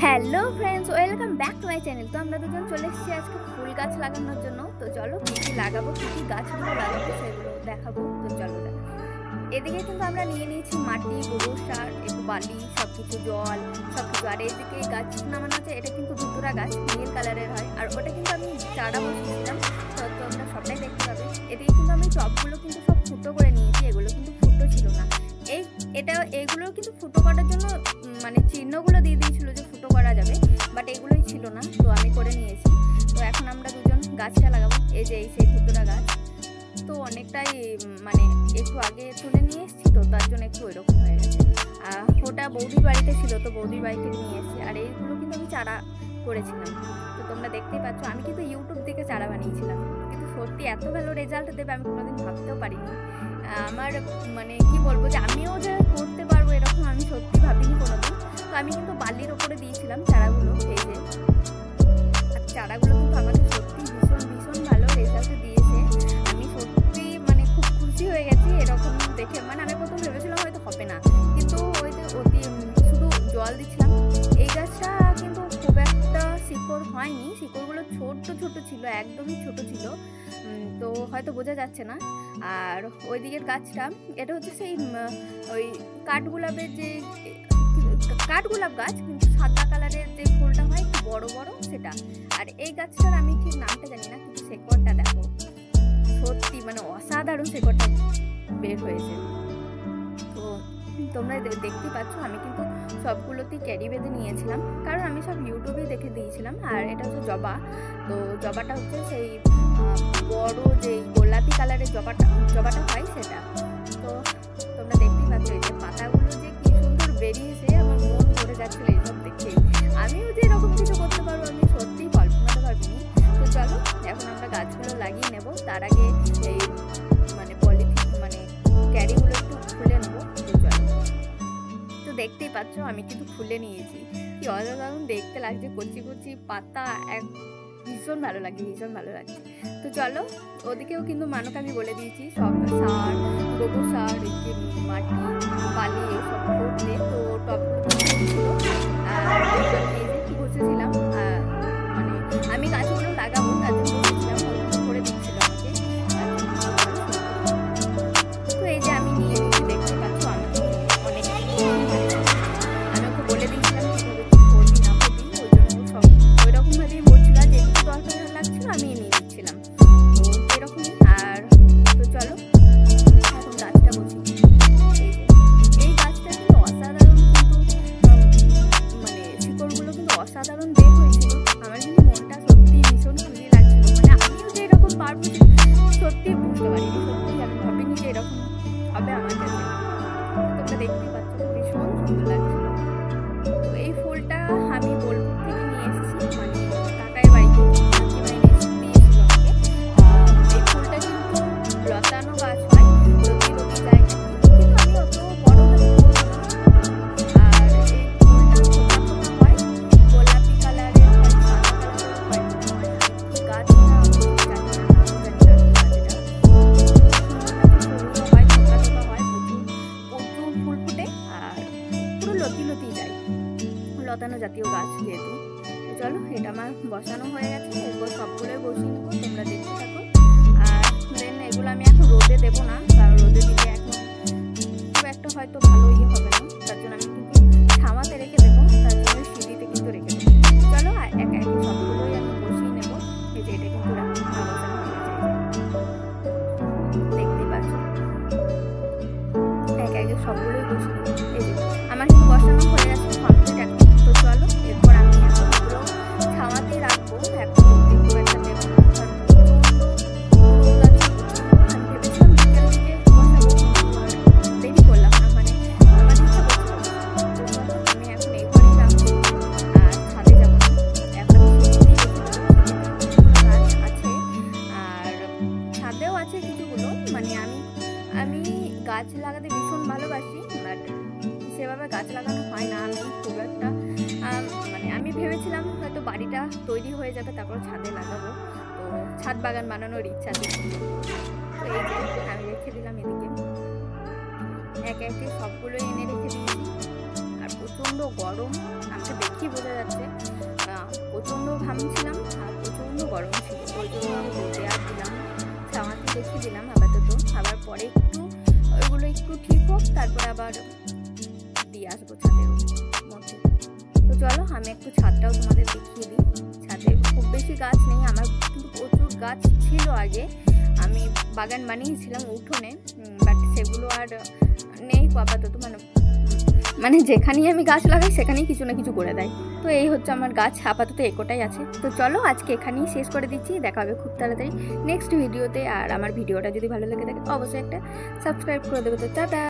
Hello friends, welcome back to my channel. তো আমরা দুজন চলে এসেছি আজকে ফুল গাছ লাগানোর জন্য। তো চলো কী কী লাগাবো, কী কী গাছগুলো লাগাবো সেগুলো দেখাবো। তো চলো এদিকে কিন্তু আমরা নিয়ে নিয়েছি মাটি, গোবর সার, একটু বালি, সব কিছু, জল, সব কিছু। আর এদিকে গাছ নামানো আছে, এটা কিন্তু ধুতুরা গাছ, নীল কালারের হয়। আর ওটা কিন্তু আমি চারা বসিয়েছিলাম, তো তোমরা সবটাই দেখতে পাবে। এদিকে কিন্তু আমি টবগুলো কিন্তু সব ফুটো করে নিয়েছি, এগুলো কিন্তু ফুটো ছিল না। এইগুলো কিন্তু ফুটো করার জন্য মানে চিহ্নগুলো দিয়ে দিয়েছিল যে ফুটো করা যাবে, বাট এগুলোই ছিল না, তো আমি করে নিয়েছি। তো এখন আমরা দুজন গাছটা লাগাবো। এই যে সেই ধুতুরা গাছ, তো অনেকটাই মানে একটু আগে তুলে নিয়ে এসেছি, তো তার জন্য একটু ওইরকম হয়ে গেছে। ওটা বৌদির বাড়িতে ছিল, তো বৌদির বাড়িতে নিয়ে এসেছি। আর এইগুলো কিন্তু আমি চারা করেছিলাম, তো তোমরা দেখতেই পাচ্ছ। আমি কিন্তু ইউটিউব থেকে চারা বানিয়েছিলাম, কিন্তু সত্যি এত ভালো রেজাল্ট দেবে আমি কোনোদিন ভাবতেও পারিনি। আমার মানে কি বলবো, যে আমিও যে করতে পারবো এরকম আমি সত্যি ভাবিনি কোনোদিন। তো আমি কিন্তু বালির ওপরে দিয়েছিলাম চারাগুলো, এই যে। আর চারাগুলো কিন্তু আমাকে সত্যি ভীষণ ভীষণ ভালো রেজাল্ট দিয়েছে। আমি সত্যি মানে খুব খুশি হয়ে গেছি এরকম দেখে। মানে আমি প্রথম ভেবেছিলাম হয়তো হবে না, কিন্তু ওই যে শুধু জল দিচ্ছিলাম। এই গাছটা কিন্তু খুব একটা শিকড় হয়নি, শিকড়গুলো ছোট ছোট ছিল, একদমই ছোট ছিল, তো হয়তো বোঝা যাচ্ছে না। আর ওই দিকের গাছটা, এটা হচ্ছে সেই ওই কাঠগোলাপের যে কাঠগোলাপ গাছ, কিন্তু সাদা কালারের যে ফুলটা হয় একটু বড় বড়, সেটা। আর এই গাছটার আমি ঠিক নামটা জানি না, কিন্তু শেকড়টা দেখো, সত্যি মানে অসাধারণ শেকড়টা বের হয়েছে। তো তোমরা দেখতেই পাচ্ছ, আমি কিন্তু সবগুলোতেই ক্যারি বেঁধে নিয়েছিলাম, কারণ আমি সব ইউটিউবেই দেখে দিয়েছিলাম। আর এটা হচ্ছে জবা, তো জবাটা হচ্ছে সেই বড় যে গোলাপি কালারের জবাটা হয়, সেটা। তো তোমরা দেখতেই পাচ্ছ, এই যে পাতাগুলো যে কি সুন্দর বেরিয়েছে, আমার মন ভরে যাচ্ছিল এইসব দেখেই। আমিও যে এরকম কিছু করতে পারবো আমি সত্যিই কল্পনাতে পারিনি। তো চলো এখন আমরা গাছগুলো লাগিয়ে নেব। তার আগে এই মানে পলিথিন মানে ক্যারিগুলো একটু খুলে নেবো। তো চলো, তো দেখতেই পাচ্ছ আমি কিন্তু খুলে নিয়েছি। কি অসাধারণ দেখতে লাগছে, কচি কচি পাতা, ভীষণ ভালো লাগছে, ভীষণ ভালো লাগছে। তো চলো, ওদিকেও কিন্তু মানুষ আমি বলে দিয়েছি সব সার, গোবর সার, মাটি, বালি এসব করতে। তো টবগুলো ছিল, আর এই যে কি বসেছিলাম, মানে আমি গাছগুলো লাগাবো তার জন্য বসেছিলাম, করে দিচ্ছিল আমাকে। তো এই যে আমি নিয়ে নিচ্ছি, দেখতে পাচ্ছ আমি অনেক আমি ওকে বলে দিয়েছিলাম কীভাবে কি করবি না করবি, ওই জন্য সব ওই রকমভাবেই বলছিল, যেটুকু দরকার লাগছিল আমি নিয়ে নিচ্ছিলাম, তো এরকমই। আর তো চলো এখন গাছটা বসি। এই গাছটা কিন্তু অসাধারণ, কিন্তু মানে শিকড়গুলো কিন্তু অসাধারণ বের হয়েছিল। আমার কিন্তু মনটা সত্যি ভীষণ খুশি লাগছিল। মানে আমিও যে এরকম পারবো সত্যি বুঝতে পারিনি, সত্যি আমি ভাবিনি যে এরকম হবে আমার কাছে। তোমরা দেখতেই পাচ্ছ ভীষণ সুন্দর লাগছিল। তো এই ফুলটা আমি বোলপুর থেকে নিয়ে এসেছি, মানে কাকার বাড়ি থেকে দিয়েছিল আমাকে। এই ফুলটা কিন্তু লতানো গাছ হয়, লতি লতি যায় নাকি, কিন্তু আমি অত বড় গাছ করবো না। আর এই ফুলটা ফোটা ফোটা হয়, গোলাপি কালারের হয়, সাদা কালারের হয়। গাছটা আমি জানি না, নাম জানি না গাছটা। সরু হয়, ফোটা ফোটা হয়, প্রচুর ফুল ফুটে, আর পুরো লতি লতি যায়, লতানো জাতীয় গাছ যেহেতু। চলো, এটা আমার বসানো হয়ে গেছে, এরপর সবগুলোই বসিয়ে নেবো, তোমরা দেখতে থাকো। আর দেন এগুলো আমি এখন রোদে দেবো না, কারণ রোদে দিলে এখন খুব একটা হয়তো ভালো ইয়ে হবে না, তার জন্য আমি কিন্তু ছামাতে রেখে দেবো, তার জন্য সিঁড়িতে কিন্তু রেখে দেবো। চলো একা একে সবগুলোই আমি বসিয়ে নেবো। এই যে এটা কিন্তু বসানো হয়ে গেছে, দেখতেই পাচ্ছ, একে একে সবগুলোই বসিয়ে নেবো। এই যে আমার কিন্তু বসানো হয়ে গেছে কমপ্লিট এখন। তো চলো এরপর আমি এখন পুরো ছাওয়াতেই রাখবো, এখন রোদে খুব একটা দেবো না, কারণ প্রচণ্ড রোদ আছে। আমি ভেবেছিলাম বিকেল দিকে বসাবো, কিন্তু আর দেরি করলাম না, মানে আমার ইচ্ছা করছিল। তো চলো আমি এখন এই ঘরেই রাখবো, আর ছাদে যাবো না, এখন আমি সিঁড়িতেই রেখে দেবো। সিঁড়িতেও কিছুগুলো গাছ আছে, আর ছাদেও আছে কিছুগুলো। মানে আমি গাছ লাগাতে ভীষণ ভালোবাসি, বাট সেভাবে গাছ লাগানো হয় না। আমি খুব একটা মানে আমি ভেবেছিলাম হয়তো বাড়িটা তৈরি হয়ে যাবে তারপর ছাদে লাগাবো, তো ছাদ বাগান বানানোর ইচ্ছা ছিল। তো এই যে আমি রেখে দিলাম এদিকে, একে একে সবগুলো এনে রেখে দিয়েছি। আর প্রচণ্ড গরম, আমাকে দেখেই বোঝা যাচ্ছে। প্রচণ্ড ঘামছিলাম আর প্রচণ্ড গরম ছিল, ওই জন্য আমি রোদে আর দিলাম, ছাওয়াতে রেখে দিলাম আপাতত। আবার পরে একটু ওইগুলো একটু ঠিক হোক, তারপরে আবার দিয়ে আসবো ছাদের মধ্যে। তো চলো আমি একটু ছাদটাও তোমাদের দেখিয়ে দিই। ছাদে খুব বেশি গাছ নেই, আমার কিন্তু প্রচুর গাছ ছিল আগে, আমি বাগান বানিয়েছিলাম উঠোনে, বাট সেগুলো আর নেই আপাতত। মানে যেখানেই আমি গাছ লাগাই সেখানেই কিছু না কিছু করে দেয়। তো এই হচ্ছে আমার গাছ, আপাতত একটাই আছে। তো চলো আজকে এখানেই শেষ করে দিচ্ছি, দেখা হবে খুব তাড়াতাড়ি নেক্সট ভিডিওতে। আর আমার ভিডিওটা যদি ভালো লেগে থাকে অবশ্যই একটা সাবস্ক্রাইব করে দেবে। তো টাটা।